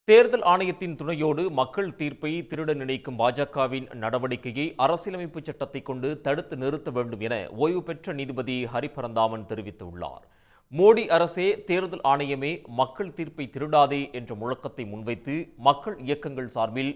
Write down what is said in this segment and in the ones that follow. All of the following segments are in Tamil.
தேர்தல் ஆணையத்தின் துணையோடு மக்கள் தீர்ப்பை திருட நினைக்கும் பாஜகவின் நடவடிக்கையை அரசியலமைப்பு சட்டத்தை கொண்டு தடுத்து நிறுத்த வேண்டும் என ஓய்வு பெற்ற நீதிபதி ஹரிபரந்தாமன் தெரிவித்துள்ளார். மோடி அரசே தேர்தல் ஆணையமே மக்கள் தீர்ப்பை திருடாதே என்ற முழக்கத்தை முன்வைத்து மக்கள் இயக்கங்கள் சார்பில்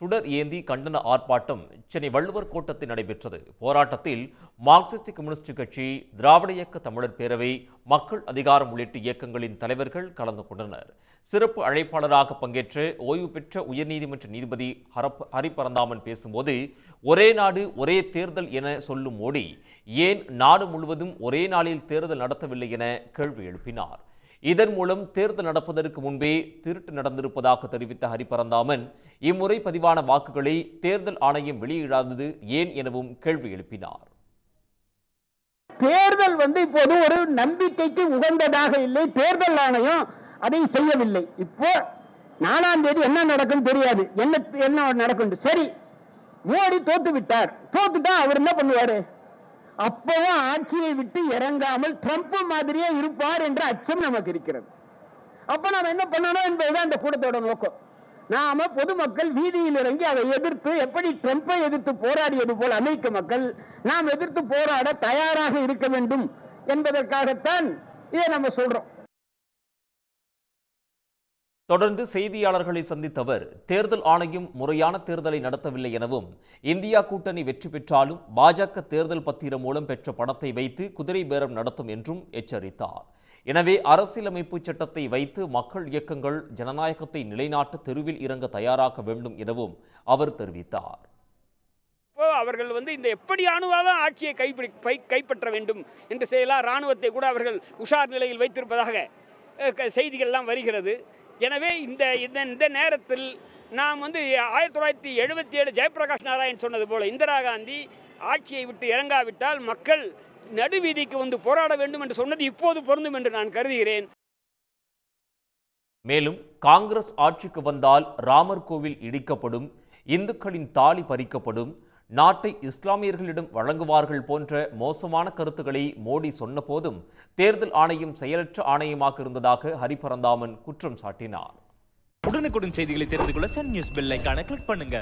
சுடர் ஏந்தி கண்டன ஆர்ப்பாட்டம் சென்னை வள்ளுவர் கோட்டத்தில் நடைபெற்றது. போராட்டத்தில் மார்க்சிஸ்ட் கம்யூனிஸ்ட் கட்சி, திராவிட இயக்க தமிழர் பேரவை, மக்கள் அதிகாரம் உள்ளிட்ட இயக்கங்களின் தலைவர்கள் கலந்து கொண்டனர். சிறப்பு அழைப்பாளராக பங்கேற்ற ஓய்வு பெற்ற உயர்நீதிமன்ற நீதிபதி ஹரிபரந்தாமன் பேசும்போது, ஒரே நாடு ஒரே தேர்தல் என சொல்லும் மோடி ஏன் நாடு முழுவதும் ஒரே நாளில் தேர்தல் நடத்தவில்லை என கேள்வி எழுப்பினார். இதன் மூலம் தேர்தல் நடப்பதற்கு முன்பே திருட்டு நடந்திருப்பதாக தெரிவித்த ஹரிபரந்தாமன், இம்முறை பதிவான வாக்குகளை தேர்தல் ஆணையம் வெளியிடாதது ஏன் எனவும் கேள்வி எழுப்பினார். தேர்தல் இப்போது ஒரு நம்பிக்கைக்கு உகந்ததாக இல்லை. தேர்தல் ஆணையம் அதை செய்யவில்லை. இப்போ 4ஆம் தேதி என்ன நடக்கும் தெரியாது. என்ன நடக்கும்? சரி, மோடி தோத்து விட்டார். தோத்துட்டா அவர் என்ன பண்ணுவாரு? அப்பவும் ஆட்சியை விட்டு இறங்காமல் ட்ரம்ப் மாதிரியே இருப்பார் என்ற அச்சம் நமக்கு இருக்கிறது. அப்ப நாம என்ன பண்ணணும் என்பதுதான் இந்த கூட்டத்தோட நோக்கம். நாம பொதுமக்கள் வீதியில் இறங்கி அதை எதிர்த்து, எப்படி ட்ரம்பை எதிர்த்து போராடியது போல் அமெரிக்க மக்கள் நாம் எதிர்த்து போராட தயாராக இருக்க வேண்டும் என்பதற்காகத்தான் இதை நம்ம சொல்றோம். தொடர்ந்து செய்தியாளர்களை சந்தித்த அவர், தேர்தல் ஆணையம் முறையான தேர்தலை நடத்தவில்லை எனவும், இந்தியா கூட்டணி வெற்றி பெற்றாலும் பாஜக தேர்தல் பத்திரம் மூலம் பெற்ற பணத்தை வைத்து குதிரை பேரம் நடத்தும் என்றும் எச்சரித்தார். எனவே அரசியலமைப்பு சட்டத்தை வைத்து மக்கள் இயக்கங்கள் ஜனநாயகத்தை நிலைநாட்ட தெருவில் இறங்க தயாராக வேண்டும் எனவும் அவர் தெரிவித்தார். அவர்கள் இந்த எப்படியானுவாலும் ஆட்சியை கைப்பற்ற வேண்டும் என்று செய்யலாம். இராணுவத்தை கூட அவர்கள் உஷார் நிலையில் வைத்திருப்பதாக செய்திகள்லாம் வருகிறது. எனவே இந்த நேரத்தில் நாம் 1977 ஜெயபிரகாஷ் நாராயண் சொன்னது போல, இந்திரா காந்தி ஆட்சியை விட்டு இறங்காவிட்டால் மக்கள் நடுவீதிக்கு போராட வேண்டும் என்று சொன்னது இப்போது பொருந்தும் என்று நான் கருதுகிறேன். மேலும் காங்கிரஸ் ஆட்சிக்கு வந்தால் ராமர் கோவில் இடிக்கப்படும், இந்துக்களின் தாலி பறிக்கப்படும், நாட்டை இஸ்லாமியர்களிடம் வழங்குவார்கள் போன்ற மோசமான கருத்துக்களை மோடி சொன்ன போதும் தேர்தல் ஆணையம் செயலற்ற ஆணையமாக இருந்ததாக ஹரிபரந்தாமன் குற்றம் சாட்டினார். உடனுக்குடன் செய்திகளை தெரிந்து கொள்ள சன் நியூஸ் பெல் ஐகானை கிளிக் பண்ணுங்க.